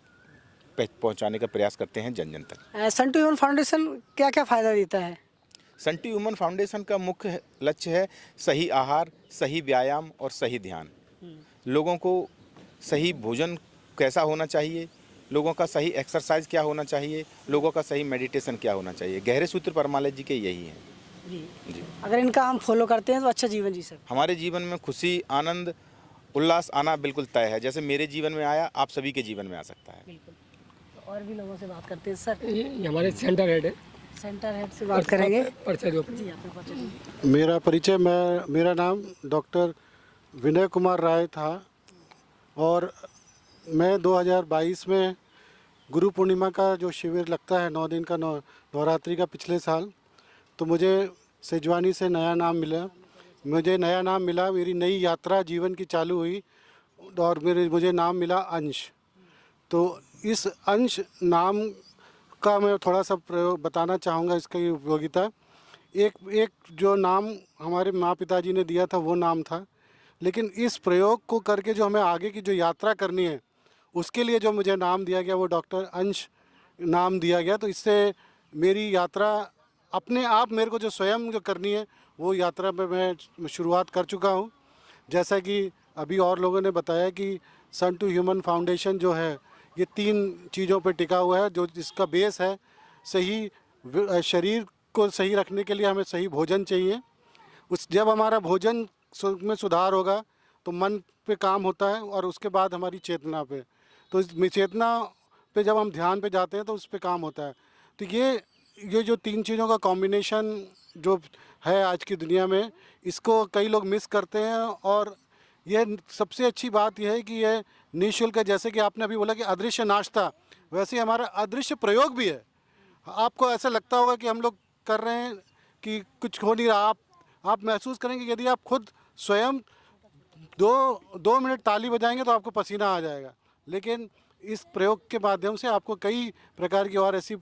पहुंचाने का प्रयास करते हैं जन जन तक। सन टू ह्यूमन फाउंडेशन क्या क्या फ़ायदा देता है? सन टू ह्यूमन फाउंडेशन का मुख्य लक्ष्य है सही आहार, सही व्यायाम और सही ध्यान। लोगों को सही भोजन कैसा होना चाहिए, लोगों का सही एक्सरसाइज क्या होना चाहिए, लोगों का सही मेडिटेशन क्या होना चाहिए, गहरे सूत्र परमालय जी के यही हैं। जी। अगर इनका हम फॉलो करते हैं तो अच्छा जीवन जी सकते। हमारे जीवन में खुशी, आनंद, उल्लास आना बिल्कुल तय है। जैसे मेरे जीवन में आया, आप सभी के जीवन में आ सकता है। बिल्कुल। तो और भी लोगों से बात करते हैं। सर ये हमारे सेंटर हेड है। सेंटर हेड से बात करेंगे। मेरा परिचय, मेरा नाम डॉक्टर विनय कुमार राय था और मैं 2022 में गुरु पूर्णिमा का जो शिविर लगता है 9 दिन का नवरात्रि का पिछले साल, तो मुझे सेजवानी से नया नाम मिला। मेरी नई यात्रा जीवन की चालू हुई और मुझे नाम मिला अंश। तो इस अंश नाम का मैं थोड़ा सा प्रयोग बताना चाहूँगा, इसकी उपयोगिता। एक जो नाम हमारे माँ पिताजी ने दिया था वो नाम था, लेकिन इस प्रयोग को करके जो हमें आगे की जो यात्रा करनी है उसके लिए जो मुझे नाम दिया गया वो डॉक्टर अंश नाम दिया गया। तो इससे मेरी यात्रा अपने आप मेरे को जो स्वयं जो करनी है वो यात्रा पे मैं शुरुआत कर चुका हूँ। जैसा कि अभी और लोगों ने बताया कि सन टू ह्यूमन फाउंडेशन जो है ये 3 चीज़ों पे टिका हुआ है। जो जिसका बेस है सही शरीर को सही रखने के लिए हमें सही भोजन चाहिए। जब हमारा भोजन में सुधार होगा तो मन पे काम होता है और उसके बाद हमारी चेतना पे, तो इस चेतना पे जब हम ध्यान पे जाते हैं तो उस पे काम होता है। तो ये जो 3 चीज़ों का कॉम्बिनेशन जो है आज की दुनिया में, इसको कई लोग मिस करते हैं। और ये सबसे अच्छी बात यह है कि ये निःशुल्क है। जैसे कि आपने अभी बोला कि अदृश्य नाश्ता, वैसे ही हमारा अदृश्य प्रयोग भी है। आपको ऐसा लगता होगा कि हम लोग कर रहे हैं कि कुछ हो नहीं रहा, आप महसूस करेंगे कि यदि आप खुद स्वयं 2 मिनट ताली बजाएंगे तो आपको पसीना आ जाएगा। लेकिन इस प्रयोग के माध्यम से आपको कई प्रकार की और ऐसी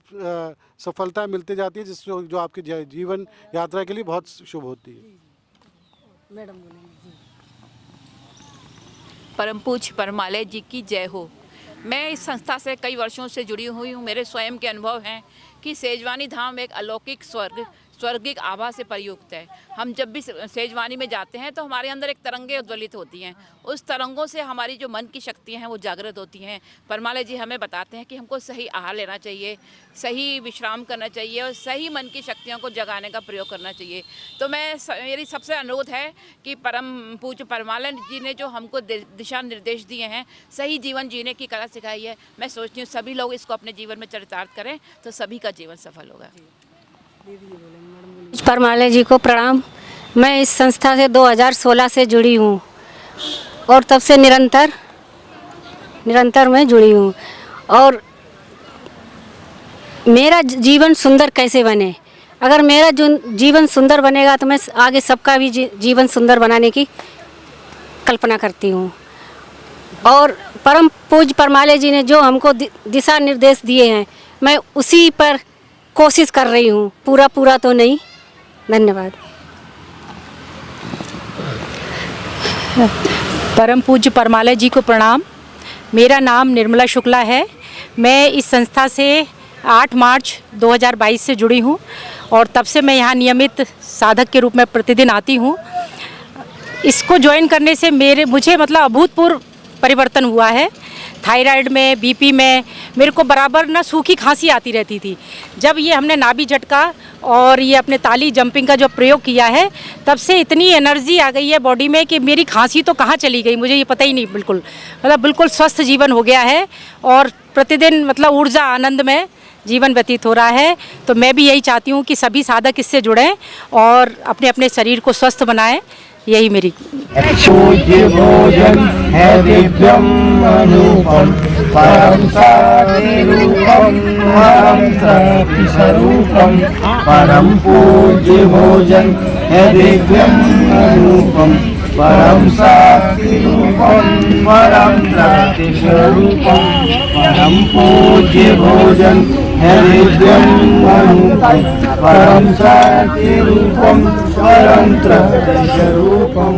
सफलता मिलती जाती है जिससे जो आपके जीवन यात्रा के लिए बहुत शुभ होती है। मैडम बोलेंगे। परम पूज्य परमालय जी की जय हो। मैं इस संस्था से कई वर्षों से जुड़ी हुई हूँ। मेरे स्वयं के अनुभव हैं कि सेजवानी धाम एक अलौकिक स्वर्गिक आभा से प्रयुक्त है। हम जब भी सेजवानी में जाते हैं तो हमारे अंदर एक तरंगें उद्वेलित होती हैं। उस तरंगों से हमारी जो मन की शक्तियाँ हैं वो जागृत होती हैं। परमालय जी हमें बताते हैं कि हमको सही आहार लेना चाहिए, सही विश्राम करना चाहिए और सही मन की शक्तियों को जगाने का प्रयोग करना चाहिए। तो मेरी सबसे अनुरोध है कि परम पूज्य परमालय जी ने जो हमको दिशा निर्देश दिए हैं, सही जीवन जीने की कला सिखाई है, मैं सोचती हूँ सभी लोग इसको अपने जीवन में चरितार्थ करें तो सभी का जीवन सफल होगा। परमालय जी को प्रणाम। मैं इस संस्था से 2016 से जुड़ी हूँ और तब से निरंतर मैं जुड़ी हूँ। और मेरा जीवन सुंदर कैसे बने, अगर मेरा जीवन सुंदर बनेगा तो मैं आगे सबका भी जीवन सुंदर बनाने की कल्पना करती हूँ। और परम पूज्य परमालय जी ने जो हमको दिशा निर्देश दिए हैं मैं उसी पर कोशिश कर रही हूँ, पूरा तो नहीं। धन्यवाद। परम पूज्य परमालय जी को प्रणाम। मेरा नाम निर्मला शुक्ला है। मैं इस संस्था से 8 मार्च 2022 से जुड़ी हूँ और तब से मैं यहाँ नियमित साधक के रूप में प्रतिदिन आती हूँ। इसको ज्वाइन करने से मुझे मतलब अभूतपूर्व परिवर्तन हुआ है। थायराइड में, बीपी में मेरे को बराबर ना सूखी खांसी आती रहती थी। जब ये हमने नाभि झटका और ये अपने ताली जंपिंग का जो प्रयोग किया है तब से इतनी एनर्जी आ गई है बॉडी में कि मेरी खांसी तो कहाँ चली गई मुझे ये पता ही नहीं। बिल्कुल स्वस्थ जीवन हो गया है और प्रतिदिन मतलब ऊर्जा आनंद में जीवन व्यतीत हो रहा है। तो मैं भी यही चाहती हूँ कि सभी साधक इससे जुड़ें और अपने अपने शरीर को स्वस्थ बनाएं। यही मेरी पूज्य भोजन है दिव्यम अनुपम परम साधि रूपम परम त्रति स्वरूपम। परम पूज्य भोजन है दिव्यम अनुपम परम साधि रूपम परम त्रति स्वरूपम। परम पूज्य भोजन है दिव्यम अनुपम परम साधि रूपम परम त्रति स्वरूपम।